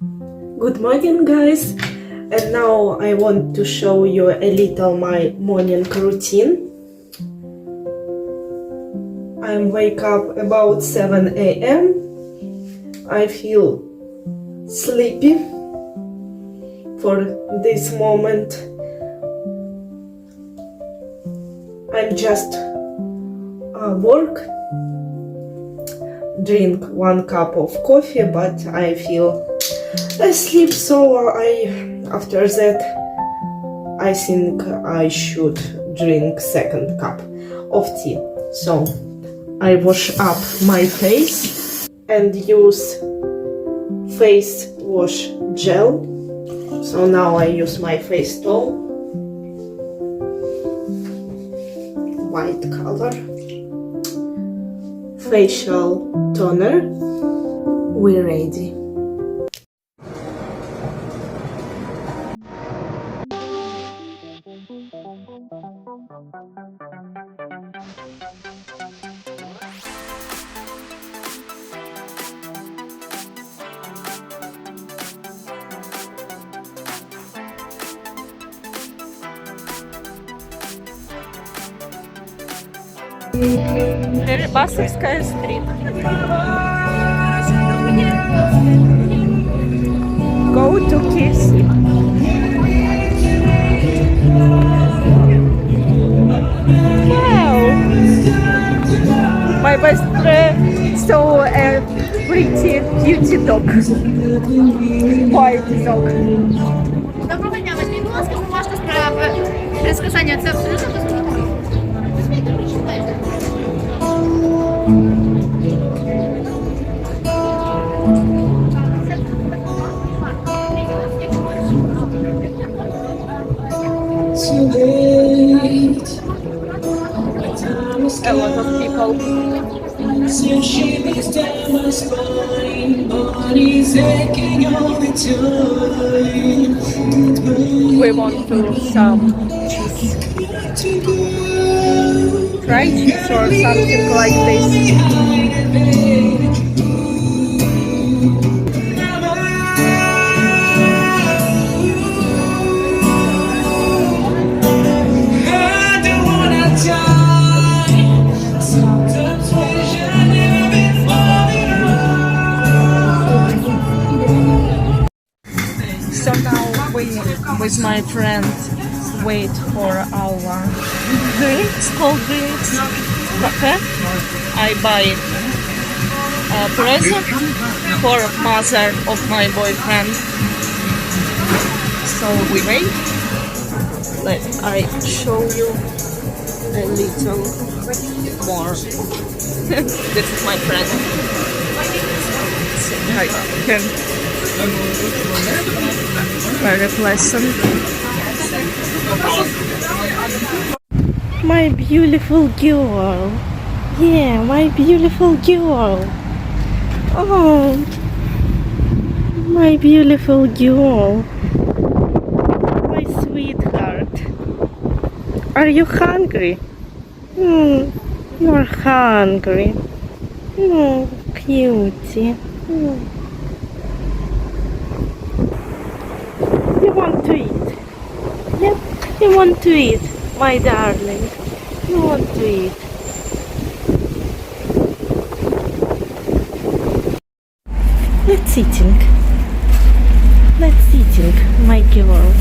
Good morning, guys, and now I want to show you a little my morning routine. I wake up about 7 a.m. I feel sleepy for this moment. I'm just work, drink 1 cup of coffee, but I feel asleep, so after that I think I should drink 2nd cup of tea. So I wash up my face and use face wash gel. So now I use my face towel, white color, facial toner. We're ready. Басовская стрит. Go to Kiss. Wow! My best friend saw a pretty beauty dog. White dog. Доброго дня, візьміть, будь ласка, бумажку справи. Предсказання, це абсолютно безкоштовно. Візьміть, прочитайте. A lot of people. We want to some cheese. Fried cheese or something like this. So now we, with my friend, wait for our drinks, cold drinks. Okay? I buy a present for mother of my boyfriend. So we wait. Let I show you a little more. This is my friend. I can very pleasant. My beautiful girl. Yeah, my beautiful girl. Oh, my beautiful girl. My sweetheart. Are you hungry? You're hungry. Cutie. You want to eat? Yep, you want to eat, my darling. You want to eat. Let's eating. Let's eating, my girl.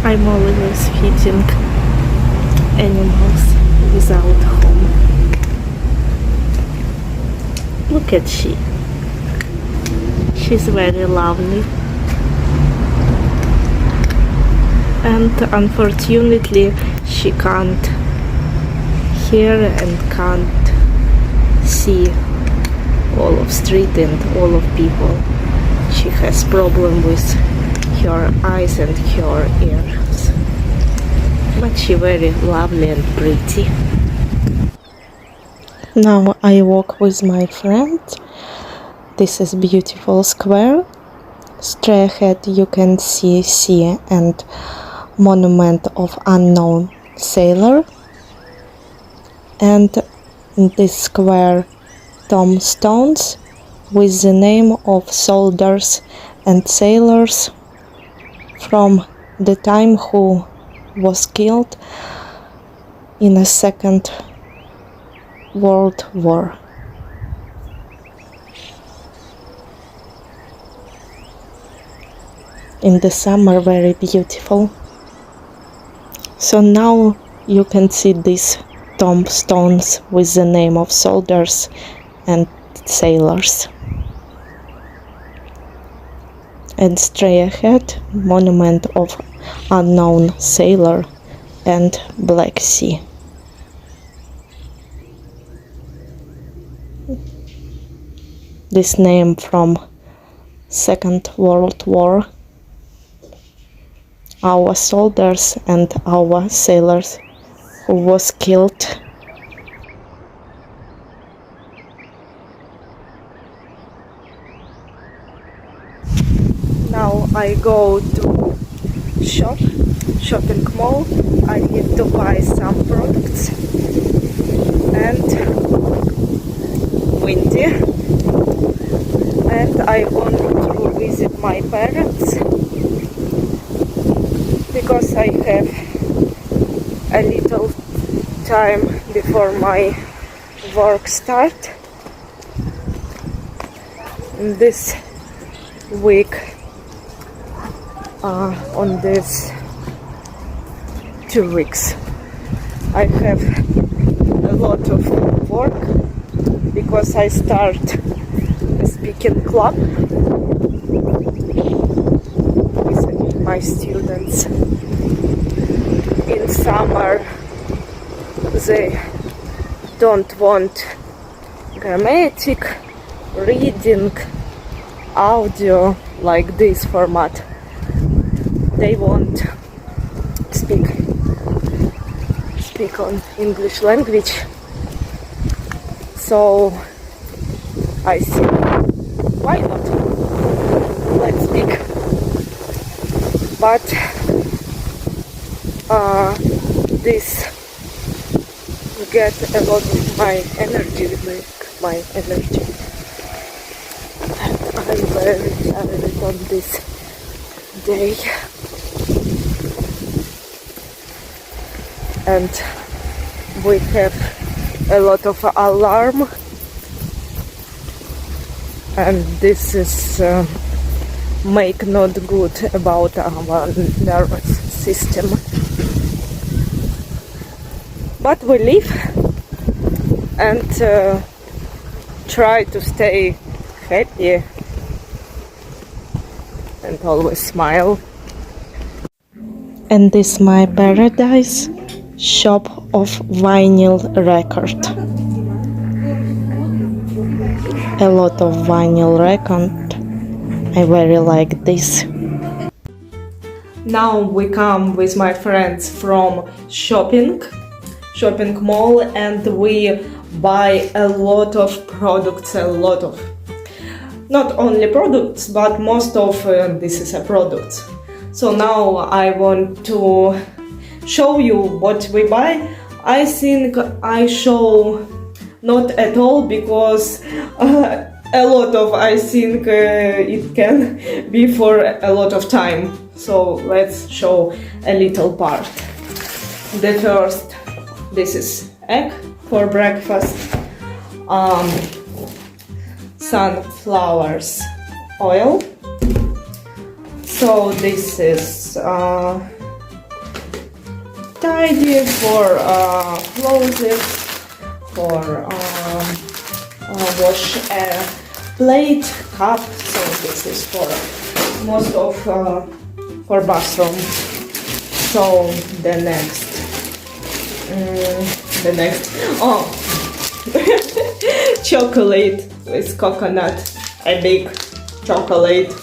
I'm always feeding animals without home. Look at she. She's very lovely. And unfortunately she can't hear and can't see all of street and all of people. She has problem with her eyes and her ears. But she very lovely and pretty. Now I walk with my friend. This is beautiful square. Straight ahead you can see sea and monument of unknown sailor, and this square tombstones with the name of soldiers and sailors from the time who was killed in the Second World War. In the summer, very beautiful. So now you can see these tombstones with the name of soldiers and sailors. And straight ahead, monument of unknown sailor and Black Sea. This name from Second World War. Our soldiers and our sailors who was killed. Now I go to shopping mall. I need to buy some products and windy, and I want to visit my parents because I have a little time before my work start. This week, on this 2 weeks, I have a lot of work because I start a speaking club with my students. In summer they don't want grammatic, reading, audio like this format. They want speak on English language. So I see, why not? Let's speak. But this get a lot of my energy, my energy. And I'm very tired on this day. And we have a lot of alarm, and this is make not good about our nervous system. But we live and try to stay happy and always smile. And this is my paradise, shop of vinyl record. A lot of vinyl record. I very like this. Now we come with my friends from shopping mall, and we buy a lot of products, not only products, but most of this is a product. So now I want to show you what we buy. I think I show not at all because a lot of, I think it can be for a lot of time. So let's show a little part. The first, this is egg for breakfast, sunflowers oil. So this is tidy for clothes, for wash a plate, cup. So this is for most of for bathroom. So the next, oh, chocolate with coconut, a big chocolate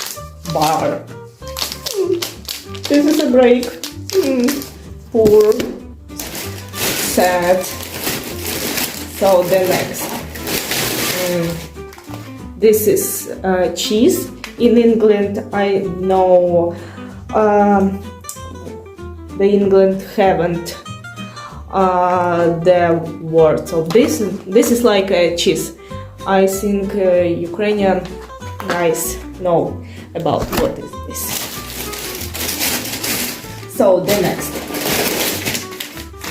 bar. This is a break. Poor, sad. So the next, this is cheese. In England, I know the England haven't the words of this. This is like a cheese. I think Ukrainian guys know about what is this. So the next,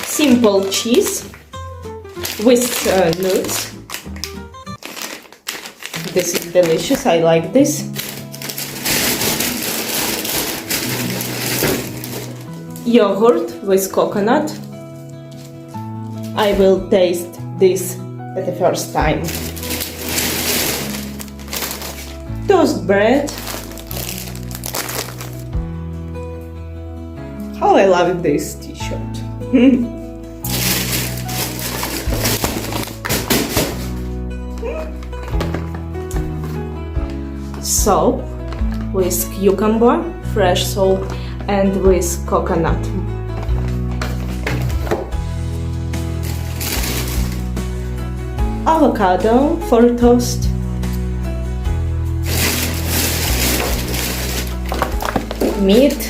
simple cheese with nuts. This is delicious, I like this. Yogurt with coconut. I will taste this at the first time. Toast bread. How I love this t-shirt. Soap with cucumber, fresh soap, and with coconut. Avocado for toast. Meat,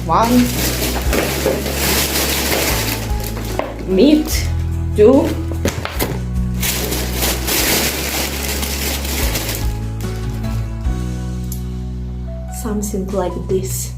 one. Meat, two. Something like this.